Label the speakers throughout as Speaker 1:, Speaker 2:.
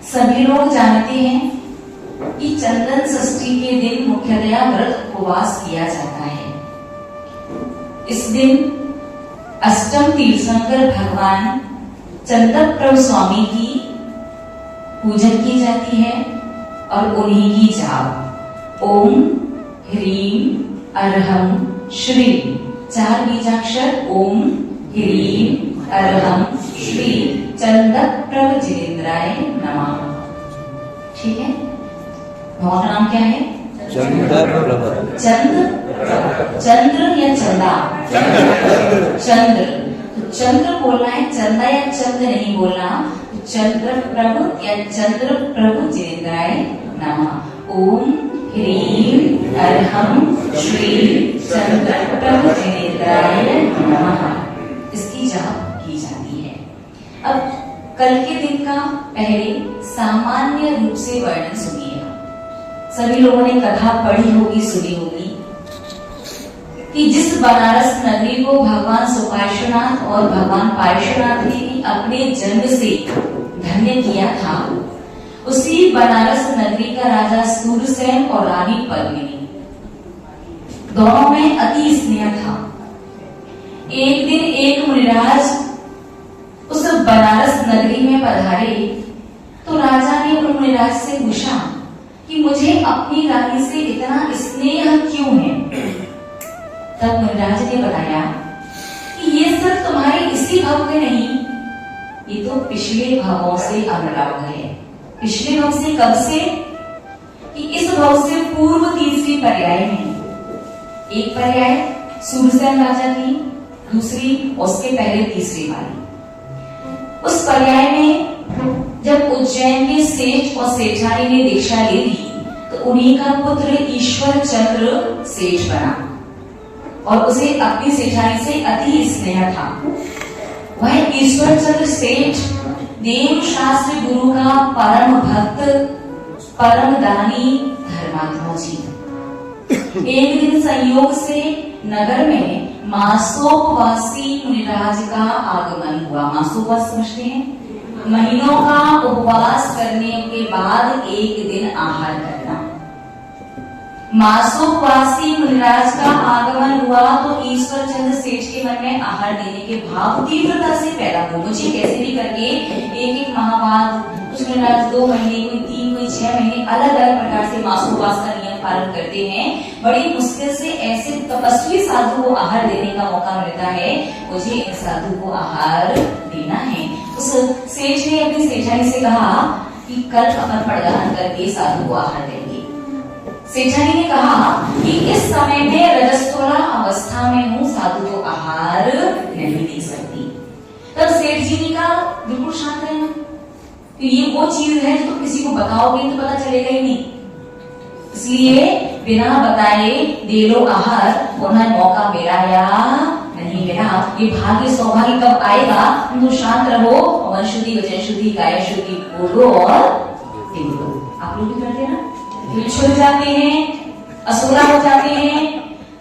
Speaker 1: सभी लोग जानते हैं कि चंदन षष्ठी के दिन मुख्यतया व्रत उपवास किया जाता है। इस दिन अष्टम तीर्थंकर भगवान चंदन प्रभु स्वामी की पूजन की जाती है और उन्हीं की जाप ओम ह्रीम अरहम श्री 4 बीजाक्षर ओम ह्रीम अरहम श्री चंदन प्रभु जिनेन्द्राय नमः। ठीक है, भगवान का नाम क्या है? चंद्र या चंदा? चंद्र। तो चंद्र बोलना है, चंदा या चंद्र नहीं बोलना। चंद्र प्रभु या चंद्र प्रभु जिनेन्द्राय नमः। ओम ह्रीम अरहम श्री चंद्र प्रभु जिनेन्द्राय नमः। इसकी जाप की जाती है। अब कल के दिन का पहले सामान्य रूप से वर्णन सुनिए। सभी लोगों ने कथा पढ़ी होगी, सुनी होगी कि जिस बनारस नगरी को भगवान सुपार्श्वनाथ और भगवान पार्श्वनाथ ने अपने जन्म से धन्य किया था, उसी बनारस नगरी का राजा सूरसेन और रानी पद्मिनी दोनों में अति स्नेह था। एक दिन एक मुनिराज उस बनारस नगरी में पधारे तो राजा ने उन मुनिराज से पूछा कि मुझे अपनी रानी से इतना स्नेह क्यों है? तब मुनिराज ने बताया कि ये सब तुम्हारे इसी भव में नहीं, ये तो पिछले भवों से अनुराग है। पिछले भव से कब से? कि इस भव से पूर्व तीसरी पर्याय में। एक पर्याय सूरसेन राजा की, दूसरी उसके पहले तीसरी वाली। उस पर्याय में जब उज्जैन के सेठ और सेठानी ने दीक्षा ले ली तो उन्हीं का पुत्र ईश्वर चंद्र सेठ बना और उसे अपनी सेठानी से अति स्नेह था। वह ईश्वर चंद्र सेठ देव शास्त्र गुरु का परम भक्त, परम दानी धर्मात्मा जी। एक दिन संयोग से नगर में मासोपवासी मुनिराज का आगमन हुआ। मासोपवास समझते हैं? महीनों का उपवास करने के बाद एक दिन आहार करना। मासोपवासी मुनिराज का आगमन हुआ तो ईश्वर चंद्र सेठ के मन में आहार देने के भाव तीव्रता से पैदा हुए। मुझे कैसे भी करके एक माह बाद कुछ मुनिराज 2 महीने, कोई 3, कोई 6 महीने अलग अलग प्रकार से मासोपवास का नियम पालन करते हैं। बड़ी मुश्किल से ऐसे तपस्वी साधु को आहार देने का मौका मिलता है। मुझे इन साधु को आहार देना है। उस सेठ ने अपनी सेठानी से कहा कि कल अपन पड़गान करके साधु को आहार देंगे। सेठानी ने कहा कि इस समय में रजस्तोला अवस्था में हूँ, साधु को आहार नहीं दे सकती। तब सेठ जी ने कहा बिल्कुल शांत रहना, तो ये वो चीज है जो तुम किसी को बताओगे तो पता चलेगा ही नहीं, इसलिए बिना बताए दे लो आहार। पुनः मौका मेरा या नहीं मेरा, ये भाग्य सौभाग्य कब आएगा? तुम तो शांत रहो, मन शुद्धि, वचन शुद्धि, काया शुद्धि बोलो और देखो। आप लोग भी करते ना, छुल जाते हैं, असुरा हो जाते हैं,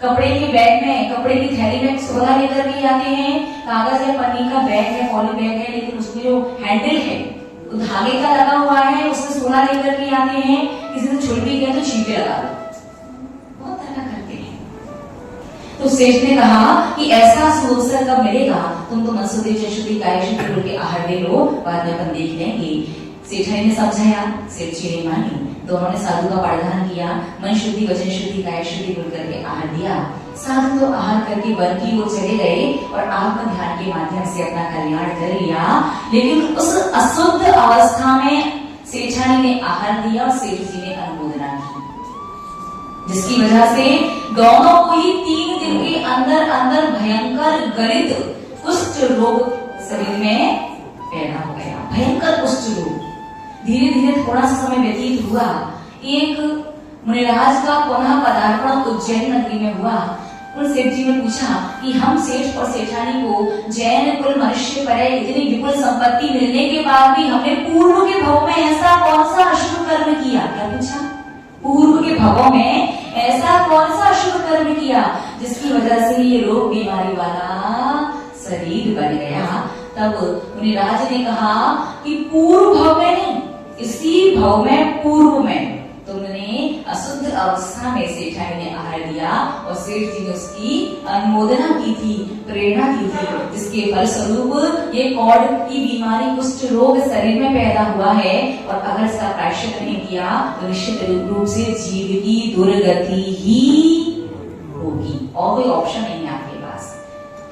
Speaker 1: कपड़े के बैग में, कपड़े की थैली में सोना लेकर के आते हैं। कागज या पन्नी का बैग है, पॉली बैग है, लेकिन उसमें जो हैंडल है तो धागे का लगा हुआ है, उसमें सोना लेकर के आते हैं। किसी से छुल भी गया तो छींटे लगा दो, बहुत तरह करते हैं। तो सेठ ने कहा कि ऐसा अवसर कब मिलेगा? तुम तो मनसुद्धि, चशुद्धि, कायशुद्धि बोल के आहार दे लो, बाद में अपन देख लेंगे। सेठानी ने समझाया, सेठ जी ने मानी। दोनों ने साधु का पाठदान किया, मन शुद्धि, वचन शुद्धि, काया शुद्धि बोल करके आहार दिया। साधु तो आहार करके वन की ओर चले गए और आत्म ध्यान के माध्यम से अपना कल्याण कर लिया। लेकिन उस अशुद्ध अवस्था में सेठानी ने आहार दिया और सेठ जी ने अनुमोदना की, जिसकी वजह से दोनों को ही 3 दिन के अंदर अंदर भयंकर गलित कुष्ठ रोग शरीर में पैदा हो गया। भयंकर कुष्ठ रोग। धीरे धीरे थोड़ा सा समय व्यतीत हुआ। एक मुनिराज का पुनः पदार्पण उज्जैन नगरी में हुआ। उन सेठ जी ने पूछा कि हम सेठ और सेठानी को जैन कुल मनुष्य पर इतनी विपुल संपत्ति मिलने के बाद भी हमने पूर्व के भव में ऐसा कौन सा अशुभ कर्म किया? क्या पूछा? पूर्व के भवों में ऐसा कौन सा अशुभ कर्म किया जिसकी वजह से ये रोग बीमारी वाला शरीर बन गया? तब मुनिराज ने कहा कि पूर्व भव में नहीं, इसके भाव में पूर्व में तुमने अशुद्ध अवस्था में सेठानी ने आहार दिया और सेठ जी ने उसकी अनुमोदना की थी, प्रेरणा की थी, जिसके फलस्वरूप ये कॉर्ड की बीमारी, कुष्ठ रोग शरीर में पैदा हुआ है। और अगर इसका प्रायश्चित नहीं किया तो निश्चित रूप से जीव की दुर्गति ही होगी और कोई ऑप्शन नहीं है आपके पास।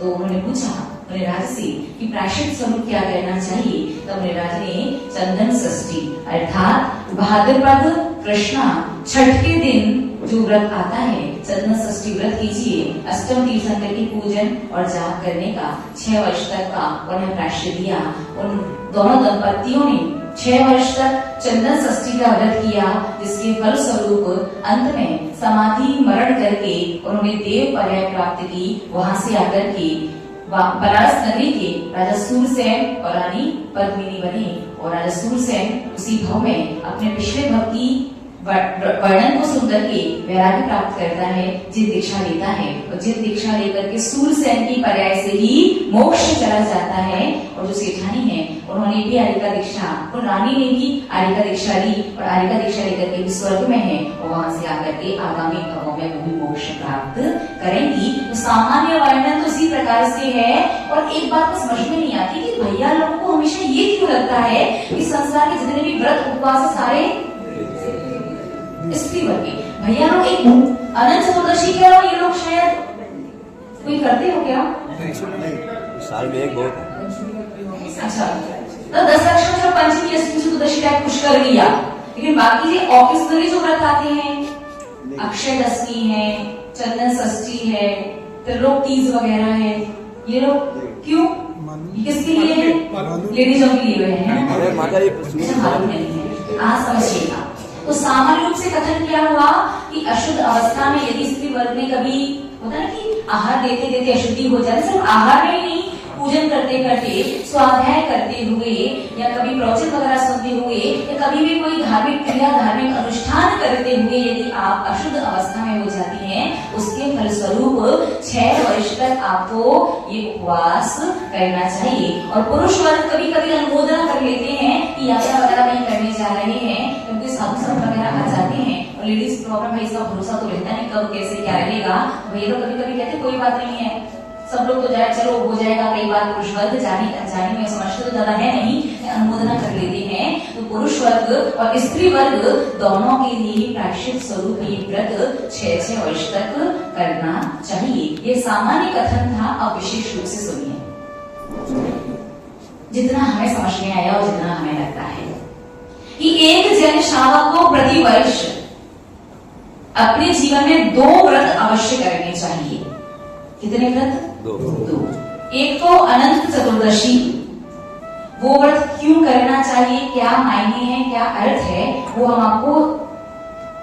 Speaker 1: तो उन्होंने पूछा मुनिराज से कि प्रायश्चित स्वरूप क्या करना चाहिए। तब मुनिराज ने चंदन षष्ठी अर्थात भाद्रपद कृष्णा छठ के दिन जो व्रत आता है, चंदन षष्ठी व्रत कीजिए। अष्टम तीर्थंकर की पूजन और जाप करने का 6 वर्ष तक का उन्हें प्रायश्चित दिया। उन दोनों दंपतियों ने 6 वर्ष तक चंदन षष्ठी का व्रत किया, जिसके फल स्वरूप अंत में समाधि मरण करके उन्होंने देव पर्याय प्राप्त की। वहां से आकर के बनारस नगरी के राजा सूरसेन और रानी पद्मिनी बने और राजा सूरसेन उसी भव में अपने पिछले भव की वर्णन को सुनकर के वैराग्य प्राप्त करता है, जित दीक्षा लेता है और जित दीक्षा लेकर के सूरसेन की पर्याय से ही मोक्ष चला जाता है। और जो सेठानी है उन्होंने भी आर्यिका दीक्षा, उन रानी ने भी आर्यिका दीक्षा ली और आर्यिका दीक्षा लेकर के स्वर्ग में है और वहां से आकर के आगामी भवों में वो भी मोक्ष प्राप्त करेंगी। तो सामान्य वर्णन तो इसी प्रकार से है। और एक बात तो समझ में नहीं आती कि भैया लोगों को हमेशा ये क्यों लगता है कि संसार के जितने भी व्रत उपवास सारे स्त्री वर्ग के भैया लोग एक अनंत चतुर्दशी क्या ये लोग शायद कोई करते हो क्या?
Speaker 2: साल में एक बहुत
Speaker 1: अच्छा, तो 10 लक्ष्मण पंचमी अष्टमी चतुर्दशी टाइप कुछ कर लिया, लेकिन बाकी ये ऑफिसनली जो व्रत आते हैं, अक्षय दशमी है, चंदन षष्ठी है, त्रिलोक तीज वगैरह है, ये लोग क्यों, किसके लिए है? लेडीजों के लिए है। मालूम नहीं है, आज समझिएगा। तो सामान्य रूप से कथन क्या हुआ कि अशुद्ध अवस्था में यदि स्त्री वर्ग में कभी होता है कि आहार देते देते अशुद्धि हो जाए, सिर्फ आहार में ही नहीं, पूजन करते करते, स्वाध्याय करते हुए या कभी प्रवचन वगैरह सुनते हुए या कभी भी कोई धार्मिक क्रिया, धार्मिक अनुष्ठान करते हुए यदि आप अशुद्ध अवस्था में हो जाती हैं, उसके फलस्वरूप 6 वर्ष तक आपको ये उपवास करना चाहिए। और पुरुष वर्ग कभी कभी अनुमोदन कर लेते हैं कि यात्रा वगैरह नहीं करने जा रहे हैं, क्योंकि साधु संत वगैरह आ जाते हैं और लेडीज प्रॉब्लम है, इसका भरोसा तो रहता नहीं कब कैसे क्या रहेगा। भैया लोग कभी कभी कहते कोई बात नहीं है, सब लोग तो जाए, चलो हो जाएगा। कई बार पुरुष वर्ग जाने में समझते तो ज्यादा है नहीं, अनुमोदना कर लेते हैं। तो पुरुष वर्ग और स्त्री वर्ग दोनों के लिए प्रायश्चित स्वरूप ये व्रत 6 वर्ष तक करना चाहिए। ये सामान्य कथन था, अब विशेष रूप से सुनिए, जितना हमें समझ में आया और जितना हमें लगता है कि एक जन शावक को प्रति वर्ष अपने जीवन में 2 व्रत अवश्य करने चाहिए। कितने व्रत? 2। एक तो अनंत चतुर्दशी, वो व्रत क्यों करना चाहिए, क्या मायने हैं, क्या अर्थ है, वो हम आपको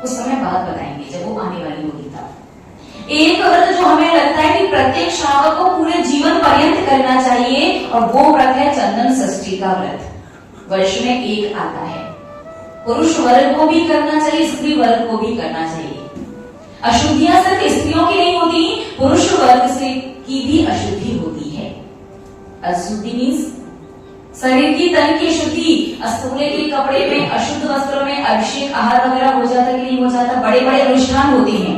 Speaker 1: उस समय बाद बताएंगे जब वो आने वाली होगी तब। एक व्रत जो हमें लगता है कि प्रत्येक श्रावक को पूरे जीवन पर्यंत करना चाहिए, और वो व्रत है चंदन षष्ठी का व्रत। वर्ष में एक आता है, पुरुष वर्ग को भी करना चाहिए, स्त्री वर्ग को भी करना चाहिए। अशुद्धियां सिर्फ स्त्रियों की नहीं होती, पुरुष वर्ग से की भी अशुद्धि होती है। अशुद्धि मीन्स शरीर की तन की शुद्धि, अस्तूले के कपड़े में, अशुद्ध वस्त्रों में अभिषेक आहार वगैरह हो जाता कि नहीं हो जाता। बड़े बड़े अनुष्ठान होते हैं,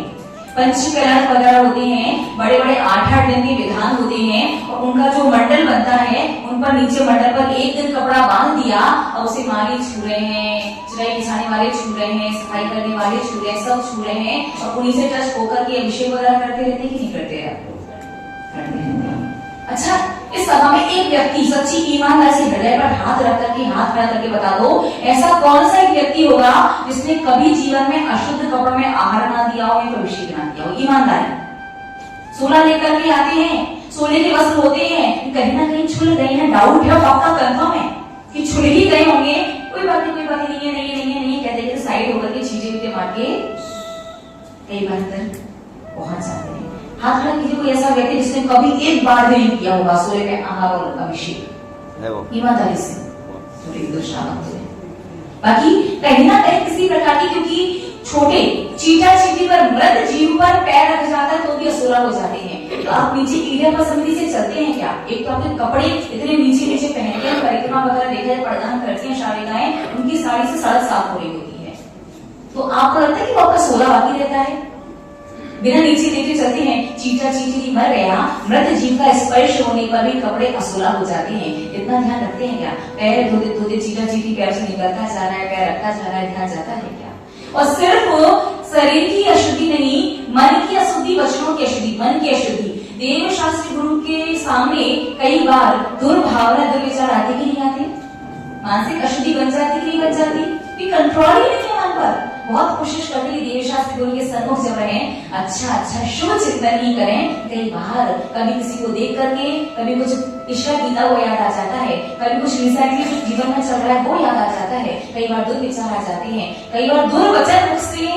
Speaker 1: पंचकरण वगैरह होते हैं, बड़े बड़े 8-8 दिन के विधान होते हैं, और उनका जो मंडल बनता है, उन पर नीचे मंडल पर एक दिन कपड़ा बांध दिया और उसे माली छू रहे हैं, चुराई बिछाने वाले छू रहे हैं, सफाई करने वाले छू रहे हैं, सब छू रहे हैं, और उन्हीं से टच होकर के अभिषेक वगैरह करते रहते कि नहीं करते आप लोग? करते रहते हैं। अच्छा, इस सभा में एक व्यक्ति सच्ची ईमानदारी से हृदय पर हाथ रख करके, हाथ खड़ा करके बता दो, ऐसा कौन सा एक व्यक्ति होगा जिसने कभी जीवन में अशुद्ध कपड़ों में आहार ना दिया हो या अभिषेक ना किया हो? ईमानदारी। सोना लेकर के आते हैं, सोने के वस्त्र होते हैं, कहीं ना कहीं छुल गए हैं, डाउट है, पक्का कंफर्म है कि छुल ही गए होंगे, कोई बात नहीं, कोई बात नहीं है, नहीं कहते कि साइड होकर के चीजें उठे मार के कई बार तक पहुंच जाते हैं। हाथ खड़ा कीजिए कोई ऐसा व्यक्ति जिसने कभी एक बार भी नहीं किया होगा सोने में आहार और अभिषेक, ईमानदारी से। बाकी कहीं ना कहीं किसी प्रकार की, क्योंकि छोटे चीटा चीटी पर मृत जीव पर पैर रख जाता है तो भी असुरा हो जाते हैं। तो आप नीचे ईढ़ पसंदी से चलते हैं क्या? एक तो आपके कपड़े इतने नीचे नीचे पहनते हैं, परिक्रमा वगैरह देखा जाए परिधान करती हैं शालिकाएं, उनकी साड़ी से सड़क साफ हो रही होती है, तो आपको लगता है कि वो आपका 16 बाकी रहता है? बिना नीचे देखे चलते हैं, चीटा चीटी मर गया, मृत जीव का स्पर्श होने पर भी कपड़े असुला हो जाते हैं, इतना ध्यान रखते हैं क्या? पैर धोते धोते चीटा चीटी पैर से निकलता जा रहा है, पैर रखता जा रहा है, ध्यान जाता है क्या? और सिर्फ शरीर की अशुद्धि नहीं, मन की अशुद्धि, वचनों की अशुद्धि, मन की अशुद्धि, देव शास्त्री गुरु के सामने कई बार दुर्भावना दुर्विचार आते कि नहीं आते? मानसिक अशुद्धि बन जाती कि नहीं बन जाती? कंट्रोल ही नहीं है मन पर। बहुत कोशिश करते हैं देव शास्त्री गुरु के सन्मुख जब रहे अच्छा शुभ चिंतन ही करें, कई बार कभी किसी को देख करके कभी कुछ ईश्वर गीता वो याद आ जाता है, कभी कुछ रिसेंटली जो जीवन में चल रहा है वो याद आ जाता है, कई बार दुर्विचार आ जाते हैं, कई बार दुर्वचन मुख से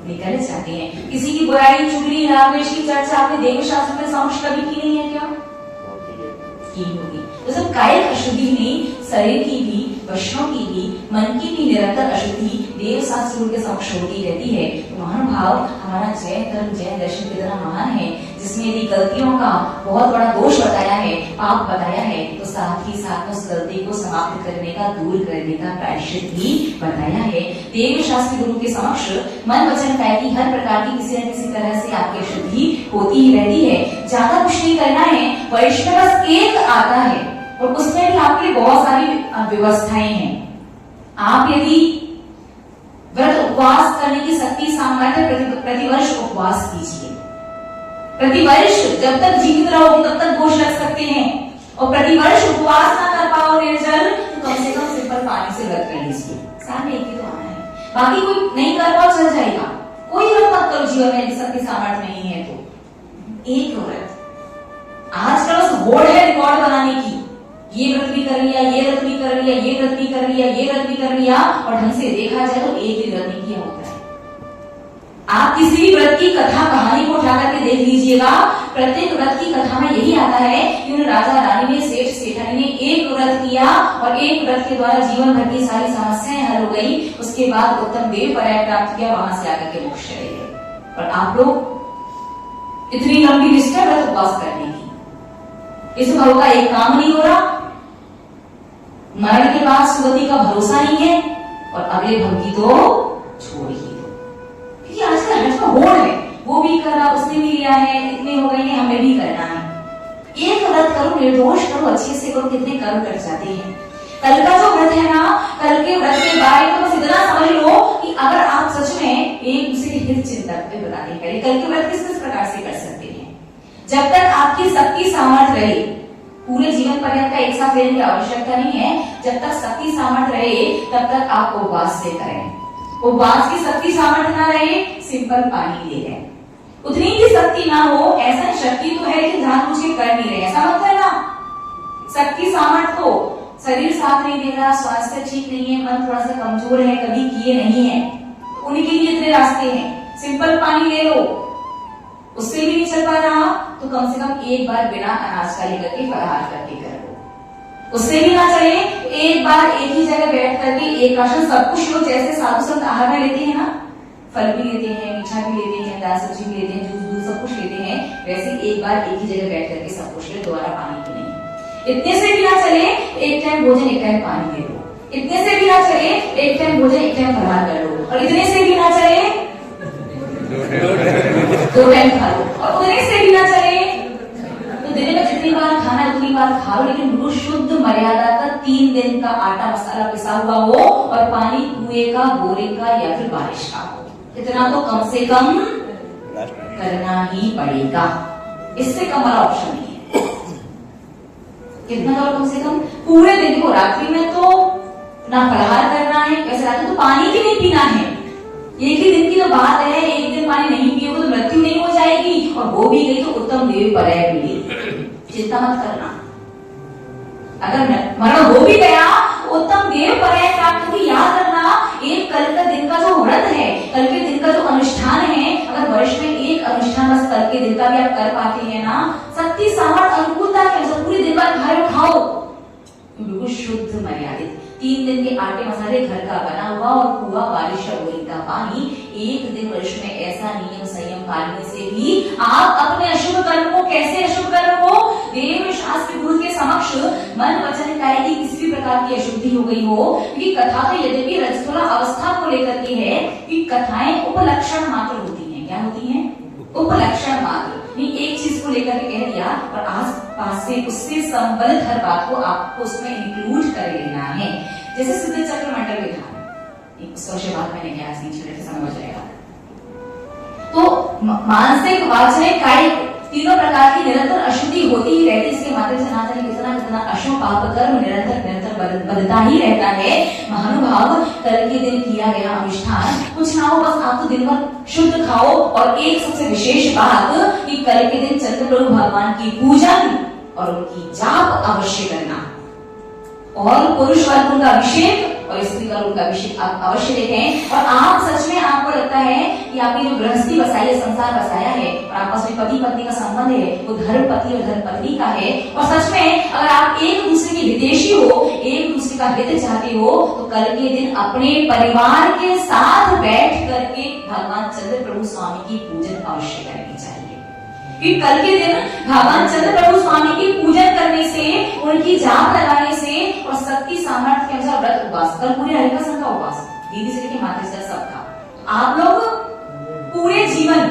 Speaker 1: निकल जाते हैं। किसी की बुराई चुगली रागद्वेष की चर्चा आपने देव शास्त्र के समक्ष कभी की नहीं है क्या? की होगी। तो सब कायिक अशुद्धि नहीं, शरीर की भी, वचनों की भी, मन की भी निरंतर अशुद्धि देव शास्त्र गुरु के समक्ष होती रहती है। तो महानुभाव, हमारा जैन धर्म जैन दर्शन कितना महान है, जिसमें यदि गलतियों का बहुत बड़ा दोष बताया है, पाप बताया है, तो साथ ही साथ उस गलती को समाप्त करने का, दूर करने का प्रायश्चित भी बताया है। देव शास्त्री गुरु के समक्ष मन वचन काया की हर प्रकार की किसी न किसी तरह से आपकी अशुद्धि होती ही रहती है। ज्यादा कुछ नहीं करना है, वैष्णव बस एक आता है और उसमें भी आपके बहुत सारी व्यवस्थाएं हैं। आप यदि व्रत उपवास करने की शक्ति सामर्थ्य प्रतिवर्ष उपवास कीजिए, प्रतिवर्ष जब तक जीवित रहोगे तब तक दोष लग सकते हैं, और प्रतिवर्ष उपवास ना कर पाओ निर्जल तो कम से कम सिंपल पानी से व्रत कर लीजिए। सामने एक ही तो आना है, बाकी कोई नहीं कर पाओ चल जाएगा, कोई व्रत मत करो जीवन में शक्ति सामर्थ्य नहीं है तो एक व्रत। आजकल उस होड़ है रिकॉर्ड बनाने की, ये व्रत भी कर लिया, ये व्रत भी कर लिया, ये व्रत भी कर लिया, ये व्रत भी कर लिया, और ढंग से देखा जाए तो एक भी व्रत नहीं किया होता है। आप किसी भी व्रत की कथा कहानी को उठा करके देख लीजिएगा, प्रत्येक व्रत की कथा में यही आता है कि उन राजा रानी ने, सेठ सेठानी ने एक व्रत किया और एक व्रत के द्वारा जीवन भर की सारी समस्याएं हल हो गई, उसके बाद उत्तम देव पर्याय प्राप्त किया, वहां से आकर के मोक्ष चले गए। और आप लोग इतनी लंबी लिस्ट है व्रत उपवास करने की, इस भाव का एक काम नहीं हो रहा, मरण के बाद सुगति का भरोसा नहीं है, और अगले भव की तो छोड़ ही दो, क्योंकि आजकल हर का होड़ है, वो भी करा, उसने भी लिया है, इतने हो गए हैं, हमें भी करना है। एक व्रत करो, निर्दोष करो, अच्छे से करो, कितने कर्म कर जाते हैं। कल का जो व्रत है ना, कल के व्रत के बारे में तो बस इतना समझ लो कि अगर आप सच में एक दूसरे हित चिंतक पे बताने करें, कल के व्रत किस किस प्रकार से कर सकते हैं। जब तक आपकी शक्ति सामर्थ्य रहे, पूरे जीवन पर्यंत का एक साथ लेने की आवश्यकता नहीं है, जब तक शक्ति सामर्थ्य रहे तब तक आप उपवास से करें। उपवास की शक्ति सामर्थ्य ना रहे, सिंपल पानी ले लें, उतनी भी शक्ति ना हो, ऐसा शक्ति तो है कि जान मुझे कर नहीं रहे, ऐसा मत करना। शक्ति सामर्थ्य हो, शरीर साथ नहीं दे रहा, स्वास्थ्य ठीक नहीं है, मन थोड़ा सा कमजोर है, कभी किए नहीं है, उनके लिए इतने रास्ते हैं। सिंपल पानी ले लो, उससे भी नहीं चल पा रहा तो कम से कम एक बार बिना अनाज का लेकर के फलाहार करके कर लो। उससे भी ना चले, एक बार एक ही जगह बैठ करके एक राशन सब कुछ लो, जैसे साधु संत आहार में लेते हैं ना, फल भी लेते हैं, मीठा भी लेते हैं, दाल सब्जी भी लेते हैं, दूध सब कुछ लेते हैं, वैसे एक बार एक ही जगह बैठ करके सब कुछ ले, दोबारा पानी भी नहीं। इतने से भी ना चले, एक टाइम भोजन एक टाइम पानी ले लो, इतने से भी ना चले, एक टाइम भोजन एक टाइम फलाहार कर लो, और इतने से भी ना चले दो टाइम खा लो, और उतने से भी ना चले तो दिन में जितनी बार खाना है उतनी बार खा लो, लेकिन बिल्कुल शुद्ध मर्यादा का 3 दिन का आटा मसाला पिसा हुआ हो, और पानी कुएं का, बोरिंग का या फिर बारिश का हो, इतना तो कम से कम करना ही पड़ेगा, इससे कम वाला ऑप्शन नहीं है। कितना करो कम से कम पूरे दिन को, रात्रि में तो ना फलाहार करना है, वैसे रात में तो पानी भी नहीं पीना है, एक ही दिन की तो बात है, एक दिन पानी नहीं पियोगे तो मृत्यु नहीं हो जाएगी, और हो भी गई तो उत्तम देव पर्याय मिलेगी, चिंता मत करना। अगर मरण हो भी गया उत्तम देव पर्याय प्राप्त होगी। याद रखना, एक कल का दिन का जो व्रत है, कल के दिन का जो अनुष्ठान है, अगर वर्ष में एक अनुष्ठान बस कल के दिन का भी आप कर पाते हैं ना, शक्ति सामर्थ्य अनुकूलता के अनुसार पूरे दिन भर खाओ, बिल्कुल शुद्ध मर्यादित 3 दिन दिन के आटे मसाले घर का बना हुआ और कुआ बारिश और बोरिंग का पानी, एक दिन वर्ष में ऐसा नियम संयम पालने से भी आप अपने अशुभ कर्म को, कैसे अशुभ कर्म को, देव शास्त्र गुरु के समक्ष मन वचन काया की किसी भी प्रकार की अशुद्धि हो गई हो, क्योंकि कथा तो यद्यपि रजस्वला अवस्था को लेकर के है कि कथाएं उपलक्षण मात्र होती हैं। क्या होती हैं? उपलक्षण मात्र। नहीं, एक चीज को लेकर के कह दिया और आस पास से उससे संबंधित हर बात को आपको उसमें इंक्लूड कर लेना है। जैसे सिद्ध चक्र मंडल विधान, उस विषय बात मैंने क्या छोटे से समझ जाएगा। तो मानसिक, वाचनिक, कायिक तीनों प्रकार की निरंतर अशुद्धि होती ही रहती है। इसके माध्यम से ना जाने कितना अशुभ पाप कर्म निरंतर बदलता ही रहता है। महानुभाव, कल के दिन किया गया अनुष्ठान कुछ ना हो, बस आप तो दिन भर शुद्ध खाओ। और एक सबसे विशेष बात कि कल के दिन चंद्र प्रभु भगवान की पूजन और उनकी जाप अवश्य करना, और पुरुष वर्ग उनका अभिषेक और स्त्री वर्ग उनका अभिषेक आप अवश्य देखें। और आप सच में, आपको लगता है कि आपकी जो गृहस्थी बसाई है, संसार बसाया है और आपस में पति पत्नी का संबंध है, वो धर्म पति और धर्म पत्नी का है। और सच में अगर आप एक दूसरे के हितैषी हो, एक दूसरे का हित चाहते हो, तो कल के दिन अपने परिवार के साथ बैठ करके भगवान चंद्र प्रभु स्वामी की पूजन अवश्य करनी चाहिए। कि कल के दिन भगवान चंद्र प्रभु स्वामी की पूजन करने से, उनकी जाप लगाने से और शक्ति सामर्थ्य के अनुसार व्रत उपवास, कल पूरे हरिका संघ का उपवास, दीदी से लेकर माता से सबका, आप लोग पूरे जीवन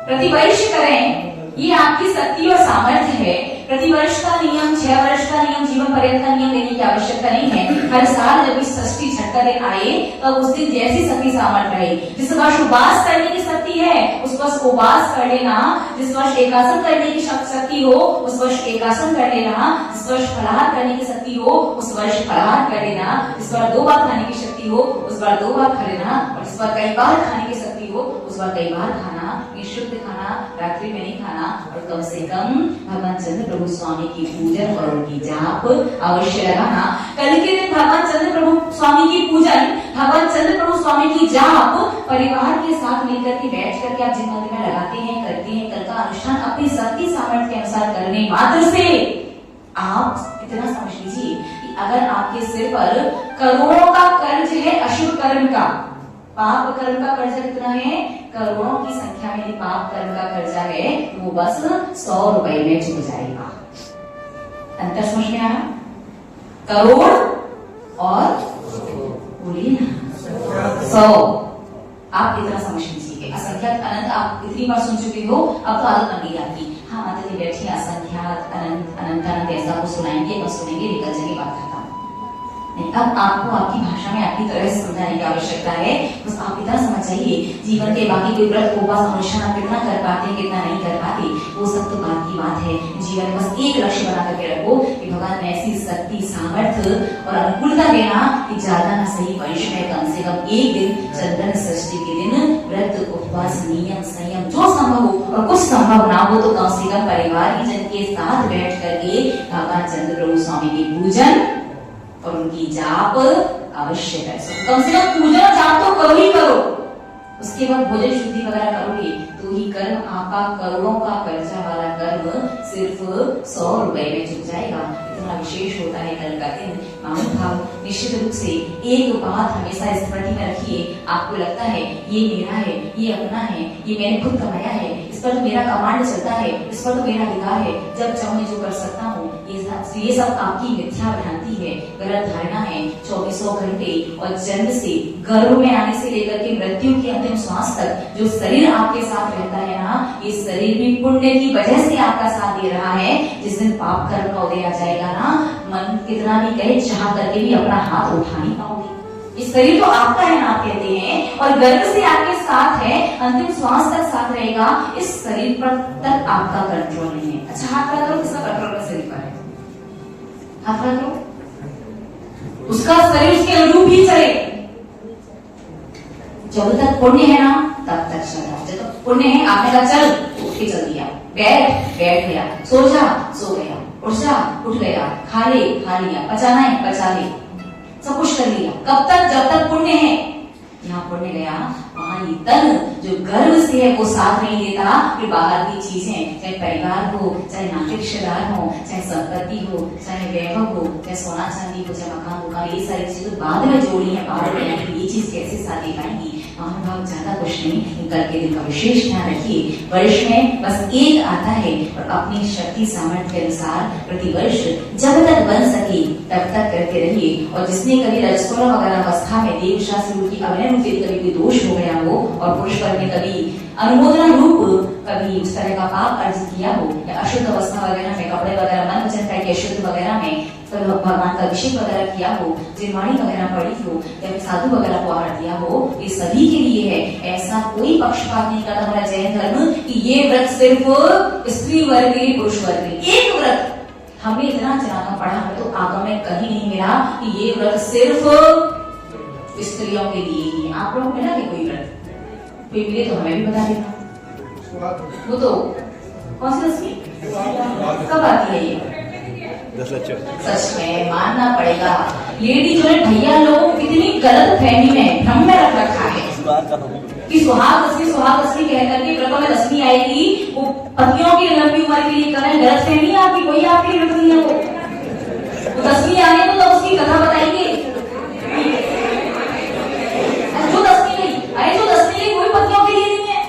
Speaker 1: प्रतिवर्ष करें। ये आपकी शक्ति और सामर्थ्य है। प्रतिवर्ष का नियम, 6 वर्ष का नियम, जीवन पर्यंत का नियम लेने की आवश्यकता नहीं है। हर साल जब इस षष्ठी छठ का दिन आए तब उस दिन जैसी शक्ति सामर्थ्य रहे। जिस वर्ष उपवास करने की शक्ति है उस वर्ष उपवास कर लेना, जिस वर्ष एकासन करने की शक्ति हो उस वर्ष एकासन कर लेना, जिस वर्ष फलाहार करने की शक्ति हो उस वर्ष फलाहार कर लेना, जिस बार 2 बार खाने की शक्ति हो उस बार 2 बार खा लेना, और जिस बार कई बार खाने की शक्ति हो उस बार कई बार खाना। शुद्ध खाना, रात्रि में नहीं खाना, और कम से कम भगवान चंद्र प्रभु स्वामी की पूजन और उनकी जाप अवश्य लगाना। कल के दिन भगवान चंद्र प्रभु स्वामी की पूजन, भगवान चंद्र प्रभु स्वामी की जाप परिवार के साथ मिलकर के बैठ करके आप जिन मंदिर में लगाते हैं, करते हैं, कल का अनुष्ठान अपनी शक्ति सामर्थ्य के अनुसार करने मात्र से आप इतना समझ लीजिए कि अगर आपके सिर पर करोड़ों का कर्ज है अशुभ कर्म का, पाप कर्म का कर्जा कितना है? करोड़ों की संख्या में पाप कर्म का कर्जा है, वो बस 100 रुपए में चुक जाएगा। अंतर समझ में आया? करोड़ और बोलिए ना 100, आप इतना समझ लीजिए। असंख्यात अनंत आप इतनी बार सुन चुके हो, अब तो आदत बन गई आपकी। हाँ माता जी बैठिए, असंख्यात अनंत अनंत अनंत ऐसा आपको सुनाएंगे और सुनेंगे, निकल जाएंगे बात खत्म। अब आपको आपकी भाषा में आपकी तरह से समझाने की आवश्यकता है। बस आप इतना समझ जाइए, जीवन के बाकी कोई व्रत उपवास अनुष्ठान आप कितना कर पाते हैं, कितना नहीं कर पाते, वो सब तो बात की बात है। जीवन में बस एक लक्ष्य बना करके रखो कि भगवान में ऐसी शक्ति, सामर्थ्य और अनुकूलता देना कि ज्यादा न सही वर्ष में कम से कम एक दिन चंद्र षष्ठी के दिन व्रत उपवास, नियम संयम जो संभव हो, और कुछ संभव ना हो तो कम से कम परिवार की जन के साथ बैठ करके भगवान चंद्र प्रभु स्वामी की पूजन और उनकी जाप अवश्य करें। कम से कम पूजन और जाप तो करो ही करो। उसके बाद भोजन शुद्धि वगैरह करोगे तो ही कर्म आपका करोड़ों का कर्जा वाला कर्म सिर्फ 100 रुपए में चुक जाएगा। इतना विशेष होता है कल का दिन। मानव भाव निश्चित रूप से एक बात हमेशा स्मृति में रखिए, आपको लगता है ये मेरा है, ये अपना है, ये मैंने खुद कमाया है, इस पर तो मेरा कमांड चलता है, इस पर तो मेरा अधिकार है, जब चाहूं मैं जो कर सकता हूँ, ये सब आपकी मिथ्या भ्रांति है, गलत धारणा है। 24 घंटे और जन्म से, गर्भ में आने से लेकर के मृत्यु की अंतिम श्वास तक जो शरीर आपके साथ रहता है ना, ये शरीर भी पुण्य की वजह से आपका साथ दे रहा है। जिस दिन पाप कर्म का उदय आ जाएगा ना, मन कितना भी कहे, चाह करके भी अपना हाथ उठा नहीं पाओगे। इस शरीर तो आपका है ना, आप कहते हैं, और गर्भ से आपके साथ है, अंतिम श्वास तक साथ रहेगा। इस शरीर पर तक आपका कंट्रोल नहीं है। अच्छा हाथ खड़ा करो, किसका कंट्रोल का शरीर पर है? हाथ खड़ा करो, उसका शरीर उसके अनुरूप ही चले। जब तक पुण्य है ना तब तक चल रहा। जब तक पुण्य है, आपने कहा चल, उठ के चल दिया, बैठ गया, सो जा सो गया, उठ जा उठ गया, खा लिया, पचाना है पचा ले, सब कुछ कर लिया। कब तक? जब तक पुण्य है। यहाँ पुण्य गया, वहां ये तन जो गर्व से है वो साथ नहीं देता, फिर बाहर की चीजें, चाहे परिवार हो, चाहे नाते रिश्तेदार हो, चाहे संपत्ति हो, चाहे वैभव हो, चाहे सोना चांदी हो, चाहे मकान दुकान, ये सारी चीजें तो बाद में जोड़ी है, बाद में कि ये चीज कैसे साथ दे पाएंगी। महानुभाव ज्यादा कुछ नहीं, कल के दिन का विशेष ध्यान रखिए। वर्ष में बस एक आता है और अपनी शक्ति सामर्थ्य के अनुसार प्रतिवर्ष जब तक बन सके तब तक करते रहिए। और जिसने कभी रजस्वला वगैरह अवस्था में देव शास्त्र रूप की अग्नि रूप कभी कोई दोष हो गया हो और पुरुष वर्ग में कभी अनुमोदना रूप कभी उस तरह का पाप अर्जित किया हो या अशुद्ध अवस्था वगैरह में कपड़े वगैरह मन वचन का अशुद्ध वगैरह में कभी भगवान का अभिषेक वगैरह किया हो, जिनवाणी वगैरह पढ़ी हो या साधु वगैरह को आहार दिया हो, ये सभी के लिए है। ऐसा कोई पक्षपात नहीं करता हमारा जैन धर्म कि ये व्रत सिर्फ स्त्री वर्ग के पुरुष वर्ग के। एक व्रत हमें इतना चलाना पड़ा, हमें तो आगम में कहीं नहीं मिला कि ये व्रत सिर्फ स्त्रियों के लिए ही है। आप लोगों को मिला कि कोई व्रत? कोई मिले तो हमें भी बता देना। वो तो कौन सी रस्मी कब आती है ये?
Speaker 2: 10 लक्ष्य
Speaker 1: सच में मानना पड़ेगा, लेडी जो है भैया लोगों को कितनी गलत फहमी में भ्रम में रख रखा है कि सुहाग दसवीं कह करके व्रतों में दसवीं आएगी, वो पतियों की लंबी उम्र के लिए करें। गलत फहमी है आपकी, कोई आपकी व्रत नहीं है। वो दसवीं आने तो उसकी कथा बताएंगे। जो दसवीं नहीं, अरे जो दसवीं कोई पतियों के लिए नहीं है,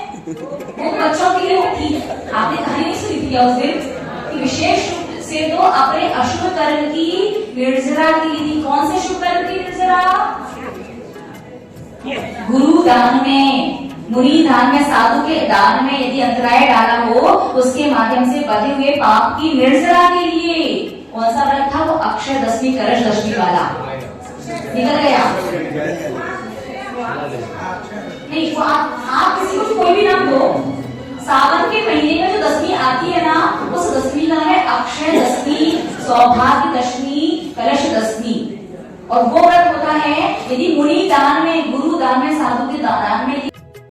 Speaker 1: वो बच्चों के लिए होती। आपने कहानी नहीं सुनी थी उस दिन? विशेष से तो अपने अशुभ कर्म की निर्जरा की थी। कौन से शुभ कर्म की निर्जरा? गुरु दान में, मुनि दान में, साधु के दान में यदि अंतराय डाला हो उसके माध्यम से बधे हुए पाप की निर्जरा के लिए कौन सा व्रत था? वो अक्षय दशमी करश दशमी वाला निकल गया। नहीं, वो आप किसी को कोई भी नाम दो, सावन के महीने में जो दशमी आती है ना, उस दशमी का है अक्षय दशमी, सौभाग्य दशमी, कलश दशमी। और वो व्रत होता है यदि मुनि दान में, गुरु दान में, साधु के दान में